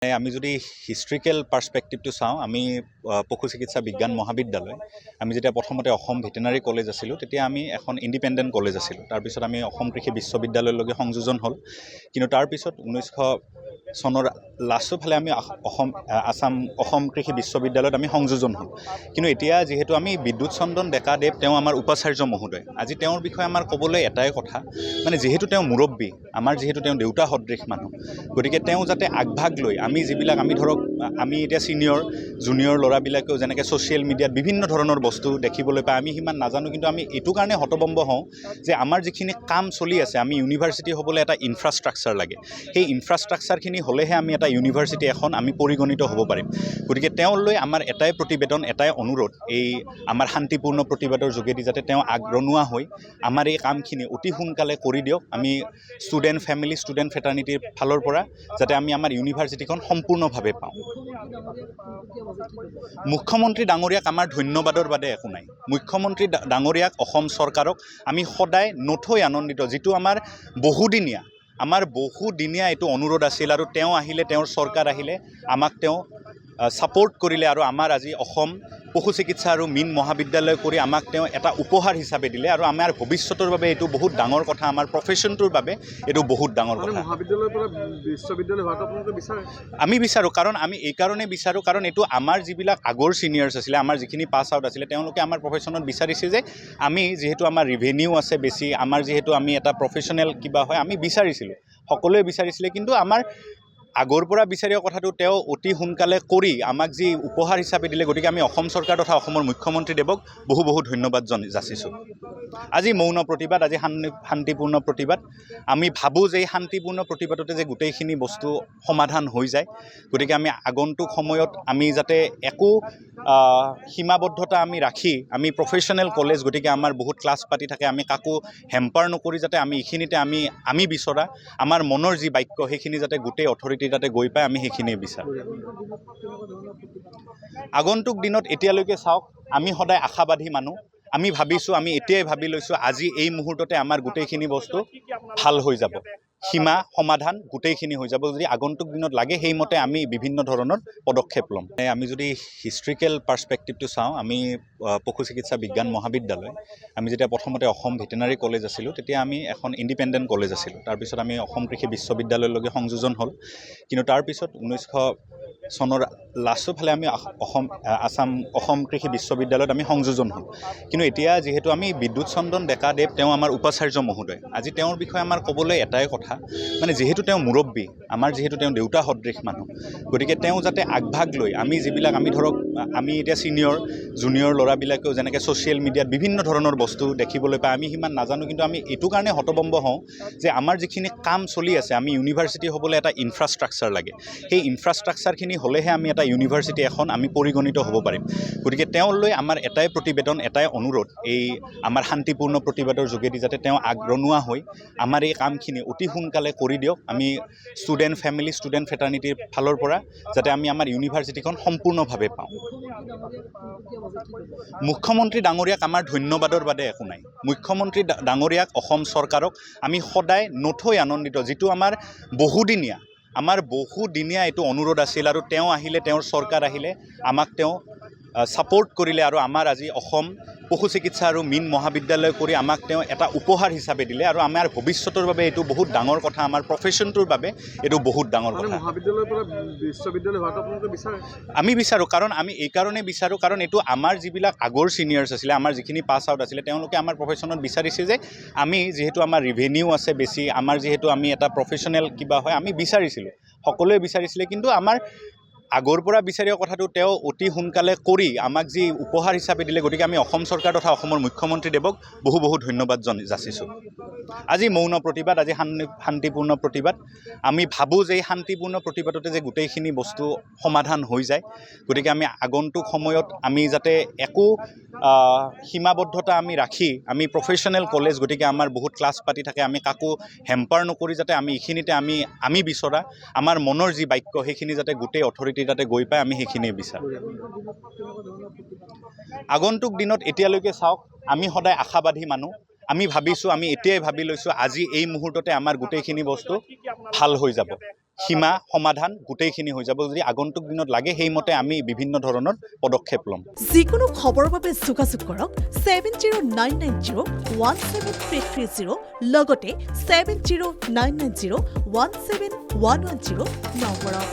আমি যদি হিষ্ট্ৰিকেল পাৰ্সপেক্টিভটো চাওঁ, আমি পশু চিকিৎসা বিজ্ঞান মহাবিদ্যালয় আমি যেতিয়া প্ৰথমতে অসম ভেটেনাৰী কলেজ আছিলোঁ, তেতিয়া আমি এখন ইণ্ডিপেণ্ডেণ্ট কলেজ আছিলোঁ। তাৰপিছত আমি অসম কৃষি বিশ্ববিদ্যালয়লৈকে সংযোজন হ'ল। কিন্তু তাৰপিছত 1900 চনৰ লাষ্টৰ ফালে আমি অসম কৃষি বিশ্ববিদ্যালয়ত আমি সংযোজন হ'ল। কিন্তু এতিয়া যিহেতু আমি বিদ্যুৎ চন্দন ডেকাদেৱ, তেওঁ আমাৰ উপাচাৰ্য মহোদয়। আজি তেওঁৰ বিষয়ে আমাৰ ক'বলৈ এটাই কথা, মানে যিহেতু তেওঁ মুৰব্বী, আমাৰ যিহেতু তেওঁ দেউতা সদৃশ মানুহ, গতিকে তেওঁ যাতে আগভাগ লৈ আমি যিবিলাক আমি এতিয়া ছিনিয়ৰ জুনিয়ৰ ল'ৰাবিলাকেও যেনেকৈ ছ'চিয়েল মিডিয়াত বিভিন্ন ধৰণৰ বস্তু দেখিবলৈ পায়, আমি সিমান নাজানো। কিন্তু আমি এইটো কাৰণে হতবম্ব হওঁ যে আমাৰ যিখিনি কাম চলি আছে, আমি ইউনিভাৰ্চিটি হ'বলৈ এটা ইনফ্ৰাষ্ট্ৰাকচাৰ লাগে। সেই ইনফ্ৰাষ্ট্ৰাকচাৰখিনি হ'লেহে আমি এটা ইউনিভাৰ্চিটি এখন আমি পৰিগণিত হ'ব পাৰিম। গতিকে তেওঁলৈ আমাৰ এটাই প্ৰতিবেদন, এটাই অনুৰোধ, এই আমাৰ শান্তিপূৰ্ণ প্ৰতিবাদৰ যোগেদি যাতে তেওঁ আগৰণুৱা হৈ আমাৰ এই কামখিনি অতি সোনকালে কৰি দিয়ক। আমি ষ্টুডেণ্ট ফেমিলি, ষ্টুডেণ্ট ফেটাৰ্নিটিৰ ফালৰ পৰা যাতে আমি আমাৰ ইউনিভাৰ্চিটিখন সম্পূৰ্ণভাৱে পাওঁ। মুখ্যমন্ত্ৰী ডাঙৰীয়াক আমাৰ ধন্যবাদৰ বাদে একো নাই। মুখ্যমন্ত্ৰী ডাঙৰীয়াক, অসম চৰকাৰক আমি সদায় নথৈ আনন্দিত। যিটো আমাৰ বহুদিনীয়া এইটো অনুৰোধ আছিল, আৰু তেওঁ আহিলে, তেওঁৰ চৰকাৰ আহিলে, আমাক তেওঁ ছাপোৰ্ট কৰিলে, আৰু আমাৰ আজি অসম পশু চিকিৎসা আৰু মীন মহাবিদ্যালয় কৰি আমাক তেওঁ এটা উপহাৰ হিচাপে দিলে। আৰু আমাৰ ভৱিষ্যতৰ বাবে এইটো বহুত ডাঙৰ কথা, আমাৰ প্ৰফেশ্যনটোৰ বাবে এইটো বহুত ডাঙৰ কথা। মহাবিদ্যালয়ৰ পৰা বিশ্ববিদ্যালয় হোৱাটো আপোনালোকে বিচাৰে? আমি বিচাৰোঁ, কাৰণ আমি এই কাৰণেই বিচাৰোঁ, কাৰণ এইটো আমাৰ যিবিলাক আগৰ ছিনিয়ৰ্ছ আছিলে, আমাৰ যিখিনি পাছ আউট আছিলে, তেওঁলোকে আমাৰ প্ৰফেশ্যনত বিচাৰিছে যে আমি যিহেতু আমাৰ ৰিভেনিউ আছে বেছি, আমাৰ যিহেতু আমি এটা প্ৰফেশ্যনেল কিবা হয়, আমি বিচাৰিছিলোঁ, সকলোৱে বিচাৰিছিলে। কিন্তু আমাৰ আগৰ পৰা বিচাৰি কথাটো তেওঁ অতি সোনকালে কৰি আমাক যি উপহাৰ হিচাপে দিলে, গতিকে আমি অসম চৰকাৰ তথা অসমৰ মুখ্যমন্ত্ৰীদেৱক বহু ধন্যবাদ যাচিছোঁ। আজি মৌন প্ৰতিবাদ, আজি শান্তিপূৰ্ণ প্ৰতিবাদ। আমি ভাবোঁ যে এই শান্তিপূৰ্ণ প্ৰতিবাদতে যে গোটেইখিনি বস্তু সমাধান হৈ যায়। গতিকে আমি আগন্তুক সময়ত আমি যাতে একো সীমাবদ্ধতা আমি ৰাখি, আমি প্ৰফেশ্যনেল কলেজ, গতিকে আমাৰ বহুত ক্লাছ পাতি থাকে, আমি কাকো হেম্পাৰ নকৰি যাতে আমি এইখিনিতে আমি বিচৰা আমাৰ মনৰ যি বাক্য, সেইখিনি যাতে গোটেই অথৰিটি তাতে গৈ পায়, আমি সেইখিনিয়ে বিচাৰোঁ। আগন্তুক দিনত এতিয়ালৈকে চাওক, আমি সদায় আশাবাদী মানুহ। আমি ভাবিছোঁ, আমি এতিয়াই ভাবি লৈছোঁ, আজি এই মুহূৰ্ততে আমাৰ গোটেইখিনি বস্তু ভাল হৈ যাব, সীমা সমাধান গোটেইখিনি হৈ যাব। যদি আগন্তুক দিনত লাগে, সেইমতে আমি বিভিন্ন ধৰণৰ পদক্ষেপ ল'ম। আমি যদি হিষ্ট্ৰিকেল পাৰ্সপেক্টিভটো চাওঁ, আমি পশু চিকিৎসা বিজ্ঞান মহাবিদ্যালয় আমি যেতিয়া প্ৰথমতে অসম ভেটেনাৰী কলেজ আছিলোঁ, তেতিয়া আমি এখন ইণ্ডিপেণ্ডেণ্ট কলেজ আছিলোঁ। তাৰপিছত আমি অসম কৃষি বিশ্ববিদ্যালয়লৈকে সংযোজন হ'ল। কিন্তু তাৰপিছত 1900 চনৰ লাষ্টৰ ফালে আমি অসম কৃষি বিশ্ববিদ্যালয়ত আমি সংযোজন হ'ল। কিন্তু এতিয়া যিহেতু আমি বিদ্যুৎ চন্দন ডেকাদেৱ, তেওঁ আমাৰ উপাচাৰ্য মহোদয়। আজি তেওঁৰ বিষয়ে আমাৰ ক'বলৈ এটাই কথা, মানে যিহেতু তেওঁ মুৰব্বী, আমাৰ যিহেতু তেওঁ দেউতা সদৃশ মানুহ, গতিকে তেওঁ যাতে আগভাগ লৈ আমি এতিয়া ছিনিয়ৰ জুনিয়ৰ ল'ৰাবিলাকেও যেনেকৈ ছ'চিয়েল মিডিয়াত বিভিন্ন ধৰণৰ বস্তু দেখিবলৈ পায়, আমি সিমান নাজানো। কিন্তু আমি এইটো কাৰণে হতবম্ব হওঁ যে আমাৰ যিখিনি কাম চলি আছে, আমি ইউনিভাৰ্চিটি হ'বলৈ এটা ইনফ্ৰাষ্ট্ৰাকচাৰ লাগে। সেই ইনফ্ৰাষ্ট্ৰাকচাৰখিনি হ'লেহে আমি এটা ইউনিভাৰ্চিটি এখন আমি পৰিগণিত হ'ব পাৰিম। গতিকে তেওঁলৈ আমাৰ এটাই প্ৰতিবেদন, এটাই অনুৰোধ, এই আমাৰ শান্তিপূৰ্ণ প্ৰতিবাদৰ যোগেদি যাতে তেওঁ আগৰণুৱা হৈ আমাৰ এই কামখিনি অতি সোনকালে কৰি দিয়ক। আমি ষ্টুডেণ্ট ফেমিলি, ষ্টুডেণ্ট ফেটাৰ্নিটিৰ ফালৰ পৰা যাতে আমি আমাৰ ইউনিভাৰ্চিটিখন সম্পূৰ্ণভাৱে পাওঁ। মুখ্যমন্ত্ৰী ডাঙৰীয়াক আমাৰ ধন্যবাদৰ বাদে একো নাই। মুখ্যমন্ত্ৰী ডাঙৰীয়াক, অসম চৰকাৰক আমি সদায় নথৈ আনন্দিত। যিটো আমাৰ বহুদিনীয়া এইটো অনুৰোধ আছিল, আৰু তেওঁ আহিলে, তেওঁৰ চৰকাৰ আহিলে, আমাক তেওঁ ছাপোৰ্ট কৰিলে, আৰু আমাৰ আজি অসম পশু চিকিৎসা আৰু মীন মহাবিদ্যালয় কৰি আমাক তেওঁ এটা উপহাৰ হিচাপে দিলে। আৰু আমাৰ ভৱিষ্যতৰ বাবে এইটো বহুত ডাঙৰ কথা, আমাৰ প্ৰফেশ্যনটোৰ বাবে এইটো বহুত ডাঙৰ কথা। মহাবিদ্যালয়ৰ পৰা বিশ্ববিদ্যালয় হোৱাটো আপোনালোকে বিচাৰে? আমি বিচাৰোঁ, কাৰণ আমি এই কাৰণেই বিচাৰোঁ, কাৰণ এইটো আমাৰ যিবিলাক আগৰ ছিনিয়ৰ্ছ আছিলে, আমাৰ যিখিনি পাছ আউট আছিলে, তেওঁলোকে আমাৰ প্ৰফেশ্যনত বিচাৰিছে যে আমি যিহেতু আমাৰ ৰিভেনিউ আছে বেছি, আমাৰ যিহেতু আমি এটা প্ৰফেশ্যনেল কিবা হয়, আমি বিচাৰিছিলোঁ, সকলোৱে বিচাৰিছিলে। কিন্তু আমাৰ আগৰ পৰা বিচাৰি কথাটো তেওঁ অতি সোনকালে কৰি আমাক যি উপহাৰ হিচাপে দিলে, গতিকে আমি অসম চৰকাৰ তথা অসমৰ মুখ্যমন্ত্ৰীদেৱক বহু ধন্যবাদ যাচিছোঁ। আজি মৌন প্ৰতিবাদ, আজি শান্তিপূৰ্ণ প্ৰতিবাদ। আমি ভাবোঁ যে এই শান্তিপূৰ্ণ প্ৰতিবাদতে যে গোটেইখিনি বস্তু সমাধান হৈ যায়। গতিকে আমি আগন্তুক সময়ত আমি যাতে একো সীমাবদ্ধতা আমি ৰাখি, আমি প্ৰফেশ্যনেল কলেজ, গতিকে আমাৰ বহুত ক্লাছ পাতি থাকে, আমি কাকো হেম্পাৰ নকৰি যাতে আমি এইখিনিতে আমি বিচৰা আমাৰ মনৰ যি বাক্য, সেইখিনি যাতে গোটেই অথৰিটি তাতে গৈ পায়, আমি সেইখিনিয়ে বিচাৰোঁ। আগন্তুক দিনত এতিয়ালৈকে চাওক, আমি সদায় আশাবাদী মানুহ। আমি ভাবিছোঁ, আমি এতিয়াই ভাবি লৈছোঁ আজি এই মুহূৰ্ততে আমাৰ গোটেইখিনি বস্তু ভাল হৈ যাব। সীমা সমাধান গোটেইখিনি হৈ যাব। যদি আগন্তুক দিনত লাগে সেইমতে আমি বিভিন্ন ধৰণৰ পদক্ষেপ ল'ম। যিকোনো খবৰৰ বাবে যোগাযোগ কৰক 7099017330 লগতে 7099017110 নম্বৰত।